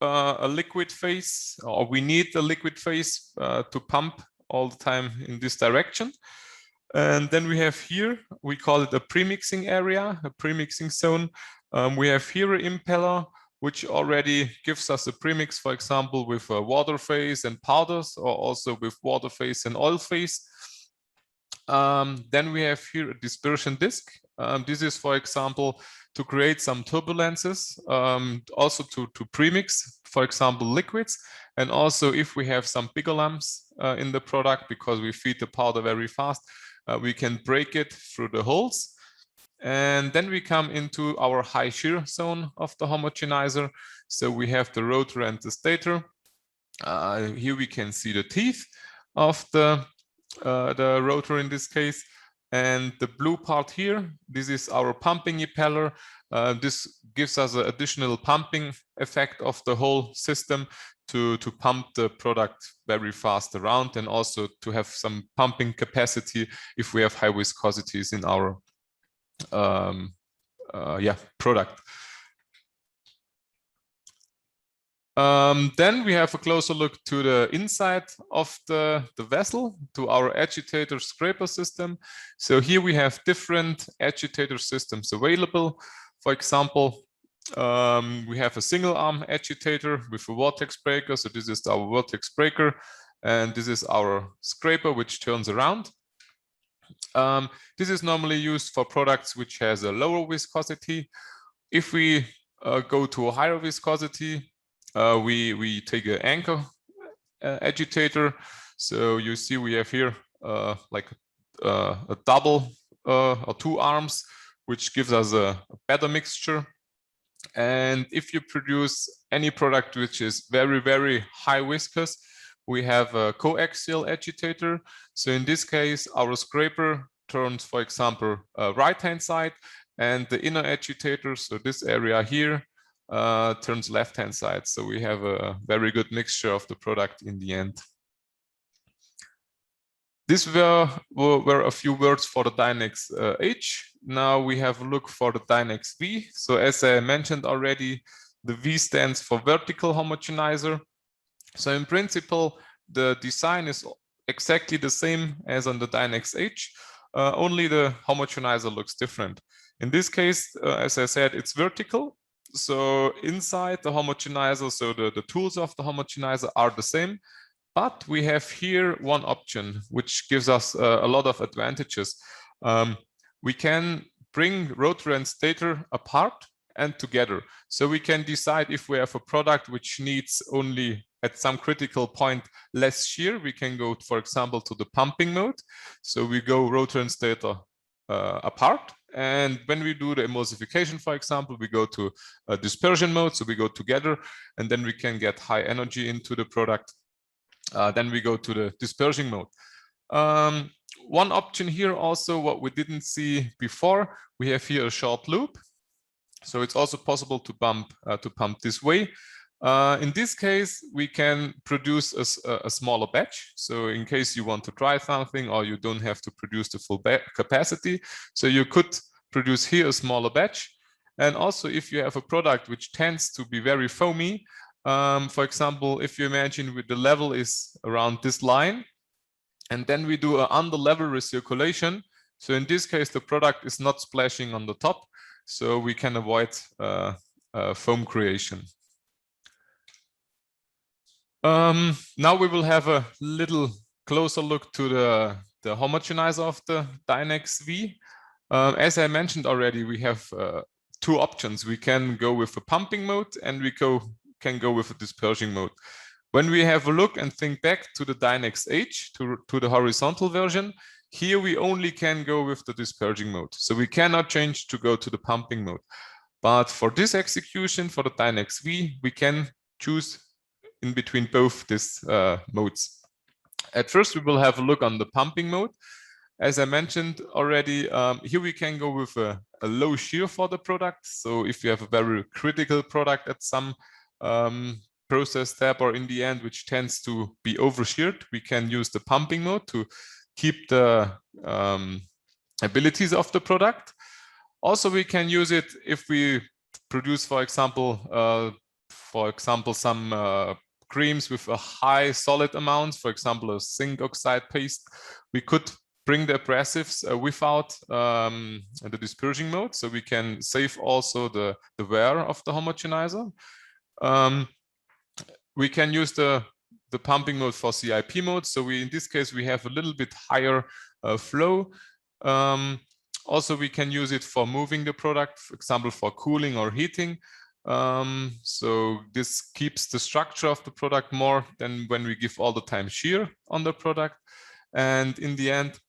a liquid phase, or we need a liquid phase to pump all the time in this direction. And then we have here, we call it a premixing area, a premixing zone. We have here an impeller, which already gives us a premix, for example, with a water phase and powders, or also with water phase and oil phase. Then we have here a dispersion disk. This is, for example, to create some turbulences, also to premix, for example, liquids. And also if we have some bigger lumps in the product, because we feed the powder very fast, we can break it through the holes. And then we come into our high shear zone of the homogenizer. So we have the rotor and the stator. Here we can see the teeth of the rotor in this case. And the blue part here, this is our pumping impeller. This gives us an additional pumping effect of the whole system to pump the product very fast around, and also to have some pumping capacity if we have high viscosities in our product. Then we have a closer look to the inside of the vessel, to our agitator scraper system. So here we have different agitator systems available. For example, we have a single arm agitator with a vortex breaker. So this is our vortex breaker, and this is our scraper, which turns around. This is normally used for products which has a lower viscosity. If we go to a higher viscosity, we take an anchor agitator. So you see we have here like a double or two arms, which gives us a better mixture. And if you produce any product which is very, very high viscous, we have a coaxial agitator. So in this case, our scraper turns, for example, right-hand side, and the inner agitator, so this area here, turns left-hand side. So we have a very good mixture of the product in the end. These were a few words for the DinexH. Now we have a look for the DinexV. So as I mentioned already, the V stands for vertical homogenizer. So in principle, the design is exactly the same as on the DinexH, only the homogenizer looks different. In this case, as I said, it's vertical. So inside the homogenizer, so the tools of the homogenizer are the same, but we have here one option, which gives us a lot of advantages. We can bring rotor and stator apart and together. So we can decide if we have a product which needs only at some critical point less shear, we can go, for example, to the pumping mode. So we go rotor and stator apart. And when we do the emulsification, for example, we go to a dispersion mode. So we go together, and then we can get high energy into the product. Then we go to the dispersing mode. One option here also, what we didn't see before, we have here a short loop. So it's also possible to pump this way. In this case, we can produce a smaller batch. So in case you want to try something, or you don't have to produce the full capacity, so you could produce here a smaller batch. And also, if you have a product which tends to be very foamy, for example, if you imagine with the level is around this line, and then we do an under level recirculation. So in this case, the product is not splashing on the top, so we can avoid foam creation. Now we will have a little closer look to the homogenizer of the DinexV. As I mentioned already, we have two options. We can go with a pumping mode, and we can go with a dispersing mode. When we have a look and think back to the DinexH, to the horizontal version, here we only can go with the dispersing mode. So we cannot change to go to the pumping mode. But for this execution, for the DinexV, we can choose in between both these modes. At first, we will have a look on the pumping mode. As I mentioned already, here we can go with a low shear for the product. So if you have a very critical product at some process step or in the end, which tends to be over-sheared, we can use the pumping mode to keep the abilities of the product. Also, we can use it if we produce, for example, some creams with a high solid amount, for example, a zinc oxide paste. We could bring the abrasives without the dispersing mode, so we can save also the wear of the homogenizer. We can use the pumping mode for CIP mode, so in this case we have a little bit higher flow. Also, we can use it for moving the product, for example, for cooling or heating. So this keeps the structure of the product more than when we give all the time shear on the product. And in the end,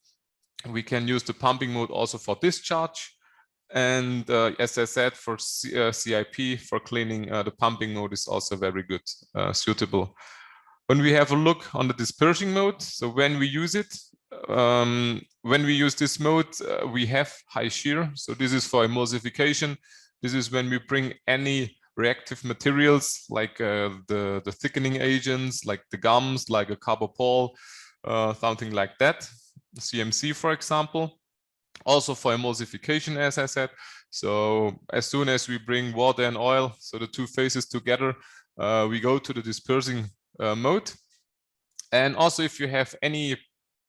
we can use the pumping mode also for discharge. And as I said, for CIP, for cleaning, the pumping mode is also very good, suitable. When we have a look on the dispersing mode, so when we use it, when we use this mode, we have high shear. So this is for emulsification. This is when we bring any reactive materials like the thickening agents, like the gums, like a carbopol, something like that, CMC, for example. Also for emulsification, as I said. So as soon as we bring water and oil, so the two phases together, we go to the dispersing mode. And also, if you have any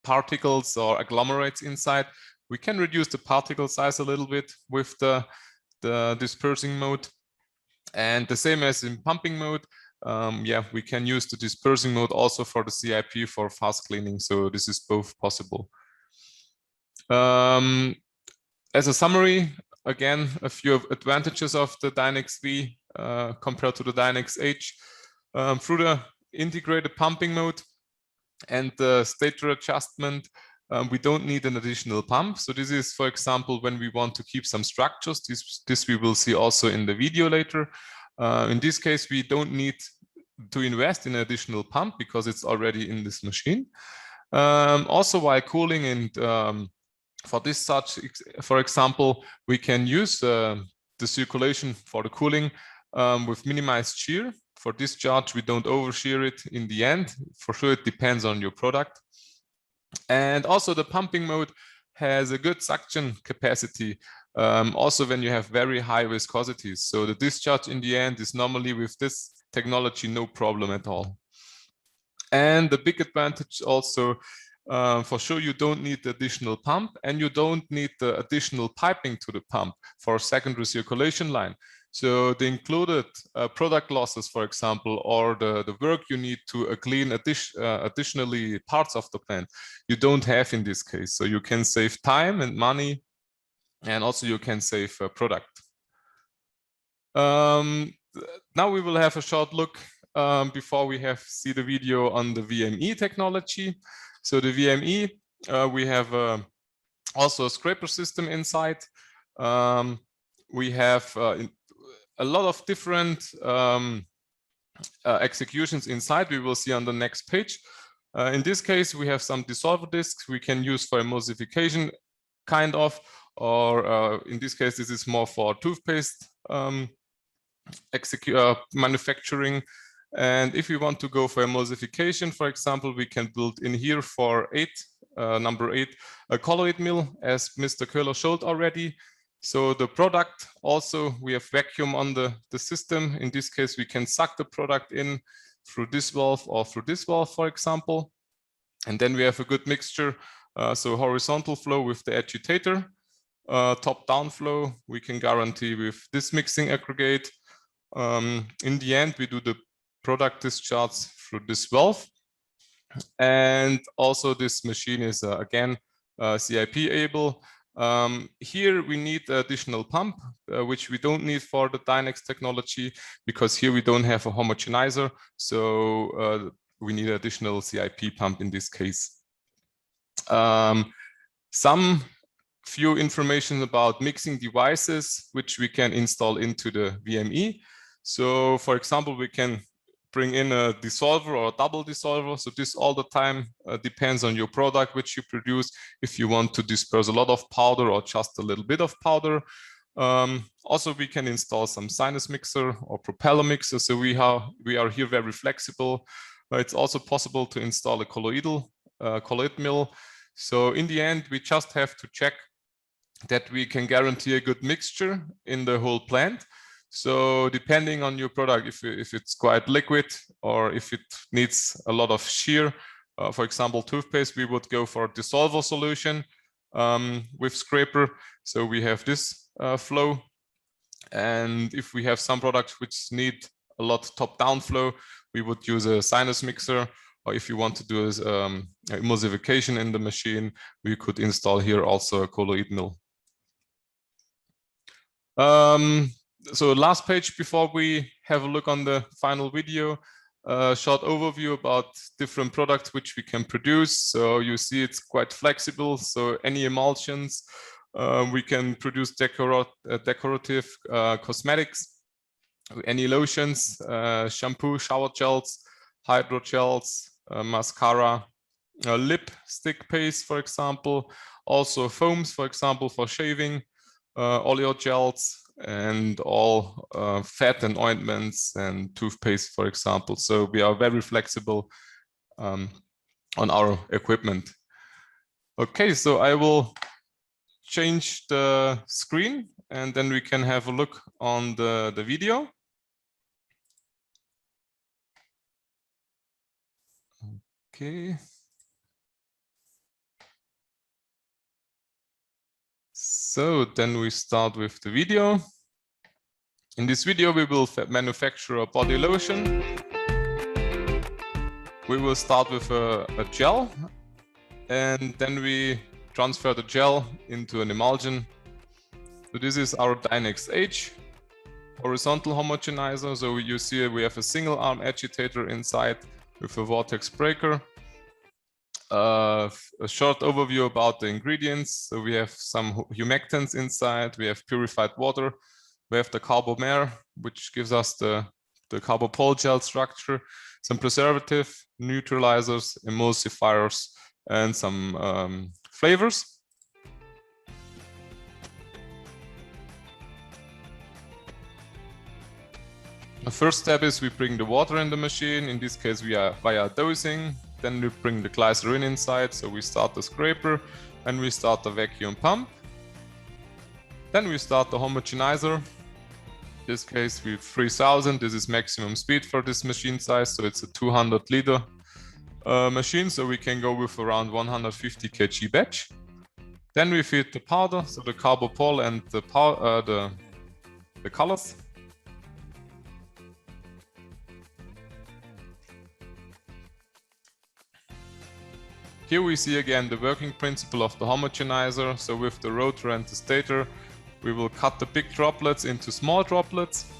particles or agglomerates inside, we can reduce the particle size a little bit with the dispersing mode. And the same as in pumping mode, yeah, we can use the dispersing mode also for the CIP for fast cleaning. So this is both possible. As a summary, again, a few advantages of the DinexV compared to the DinexH. Through the integrated pumping mode and the stator adjustment, we don't need an additional pump. So this is, for example, when we want to keep some structures. This we will see also in the video later. In this case, we don't need to invest in an additional pump because it's already in this machine. Also, while cooling and for this such, for example, we can use the circulation for the cooling with minimized shear. For discharge, we don't over-shear it in the end. For sure, it depends on your product. And also the pumping mode has a good suction capacity, also when you have very high viscosities. So the discharge in the end is normally with this technology no problem at all. And the big advantage also, for sure, you don't need the additional pump and you don't need the additional piping to the pump for a secondary circulation line. So the included product losses, for example, or the work you need to clean additionally parts of the plant, you don't have in this case. So you can save time and money, and also you can save product. Now we will have a short look before we see the video on the VME technology. So the VME, we have also a scraper system inside. We have a lot of different executions inside. We will see on the next page. In this case, we have some dissolver discs we can use for emulsification, kind of, or in this case, this is more for toothpaste manufacturing. And if we want to go for emulsification, for example, we can build in here for number 8, a colloid mill, as Mr. Köhler showed already. So the product also, we have vacuum on the system. In this case, we can suck the product in through this valve or through this valve, for example. And then we have a good mixture. So horizontal flow with the agitator, top-down flow, we can guarantee with this mixing aggregate. In the end, we do the product discharge through this valve. And also this machine is, again, CIP able. Here we need additional pump, which we don't need for the DinexH technology, because here we don't have a homogenizer. So we need additional CIP pump in this case. Some few information about mixing devices, which we can install into the VME. So for example, we can bring in a dissolver or a double dissolver. So this all the time depends on your product which you produce. If you want to disperse a lot of powder or just a little bit of powder. Also, we can install some sinus mixer or propeller mixer. So we are here very flexible. It's also possible to install a colloid mill. So in the end, we just have to check that we can guarantee a good mixture in the whole plant. So depending on your product, if it's quite liquid or if it needs a lot of shear, for example, toothpaste, we would go for a dissolver solution with scraper. So we have this flow. And if we have some products which need a lot top-down flow, we would use a sinus mixer. Or if you want to do emulsification in the machine, we could install here also a colloid mill. So last page before we have a look on the final video, a short overview about different products which we can produce. So you see it's quite flexible. So any emulsions, we can produce decorative cosmetics, any lotions, shampoo, shower gels, hydrogels, mascara, lipstick paste, for example, also foams, for example, for shaving, oleo gels, and all fat and ointments and toothpaste, for example. So we are very flexible on our equipment. Okay, so I will change the screen and then we can have a look on the video. Okay. So then we start with the video. In this video, we will manufacture a body lotion. We will start with a gel, and then we transfer the gel into an emulsion. So this is our DinexH horizontal homogenizer. So you see we have a single arm agitator inside with a vortex breaker. A short overview about the ingredients. So we have some humectants inside, we have purified water, we have the carbomer, which gives us the carbopol gel structure, some preservative, neutralizers, emulsifiers, and some flavors. The first step is we bring the water in the machine. In this case, we are via dosing. Then we bring the glycerin inside, so we start the scraper and we start the vacuum pump. Then we start the homogenizer. In this case, we have 3000. This is maximum speed for this machine size, so it's a 200 liter machine, so we can go with around 150 kg batch. Then we feed the powder, so the carbopol and the colors. Here we see again the working principle of the homogenizer. So with the rotor and the stator, we will cut the big droplets into small droplets.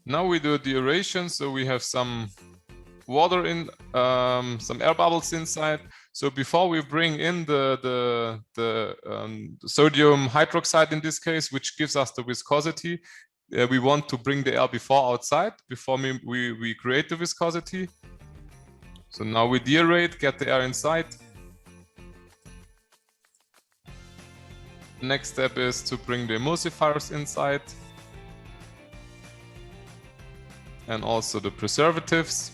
Now we do the aeration. So we have some water in, some air bubbles inside. So before we bring in the sodium hydroxide in this case, which gives us the viscosity, we want to bring the air before outside, before we create the viscosity. So now we deaerate, get the air inside. Next step is to bring the emulsifiers inside. And also the preservatives.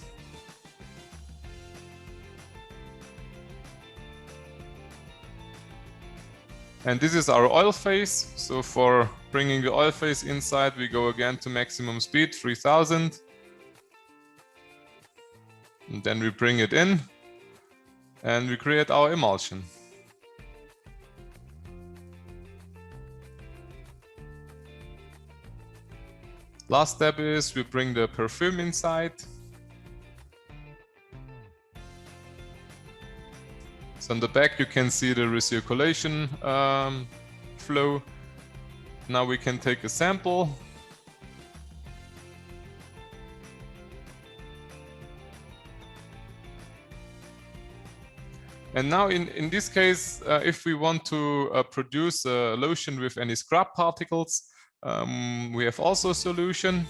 And this is our oil phase. So for bringing the oil phase inside, we go again to maximum speed, 3000. And then we bring it in and we create our emulsion. Last step is we bring the perfume inside. So on the back you can see the recirculation flow. Now we can take a sample. And now in this case, if we want to produce a lotion with any scrub particles, we have also a solution.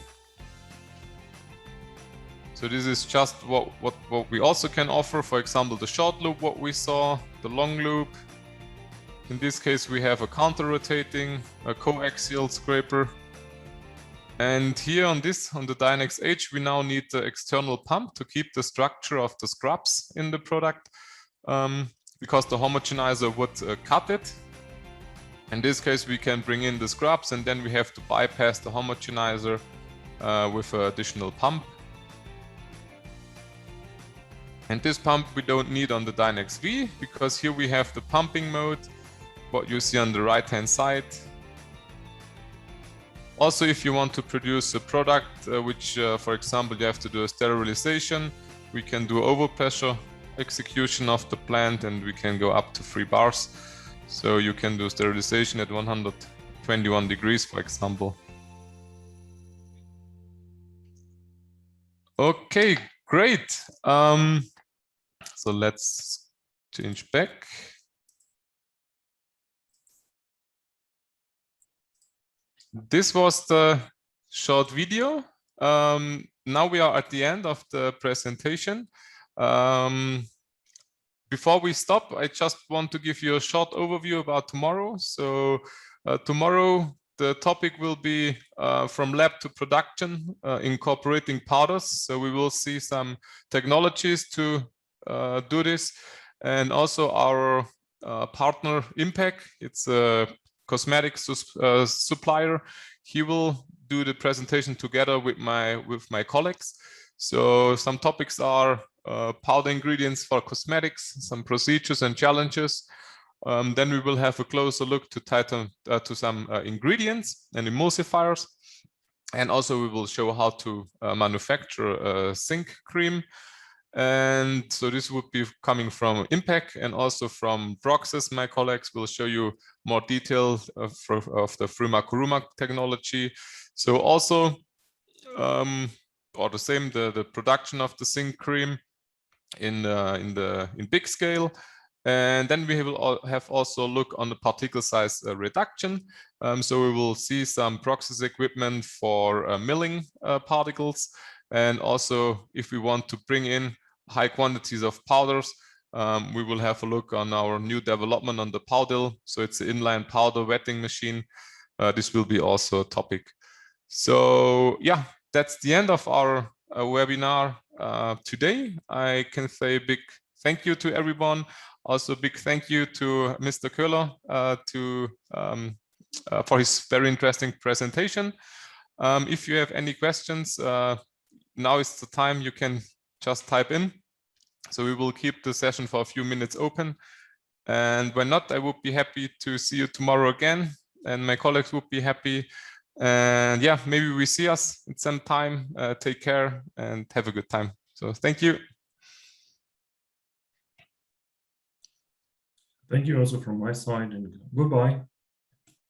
So this is just what we also can offer. For example, the short loop, what we saw, the long loop. In this case, we have a counter-rotating, a coaxial scraper. And here on the DinexH, we now need the external pump to keep the structure of the scrubs in the product, because the homogenizer would cut it. In this case, we can bring in the scrubs and then we have to bypass the homogenizer with an additional pump. And this pump we don't need on the DinexV, because here we have the pumping mode, what you see on the right hand side. Also, if you want to produce a product which, for example, you have to do a sterilization, we can do overpressure execution of the plant and we can go up to 3 bars. So you can do sterilization at 121 degrees, for example. Okay, great. So let's change back. This was the short video. Now we are at the end of the presentation. Before we stop, I just want to give you a short overview about tomorrow. So tomorrow, the topic will be from lab to production, incorporating powders. So we will see some technologies to do this. And also our partner Impact, it's a cosmetic supplier. He will do the presentation together with my colleagues. So some topics are powder ingredients for cosmetics, some procedures and challenges. Then we will have a closer look to some ingredients and emulsifiers. And also we will show how to manufacture a zinc cream. And so this would be coming from Impact and also from ProXES. My colleagues will show you more details of the FrymaKoruma technology. So also, or the same, the production of the zinc cream in big scale. And then we will have also look on the particle size reduction. So we will see some ProXES equipment for milling particles. And also, if we want to bring in high quantities of powders, we will have a look on our new development on the powder. So it's an inline powder wetting machine. This will be also a topic. So yeah, that's the end of our webinar today. I can say a big thank you to everyone. Also, a big thank you to Mr. Köhler for his very interesting presentation. If you have any questions, now is the time you can just type in. So we will keep the session for a few minutes open. And when not, I would be happy to see you tomorrow again. And my colleagues would be happy. And yeah, maybe we see us in some time. Take care and have a good time. So thank you. Thank you also from my side, and goodbye.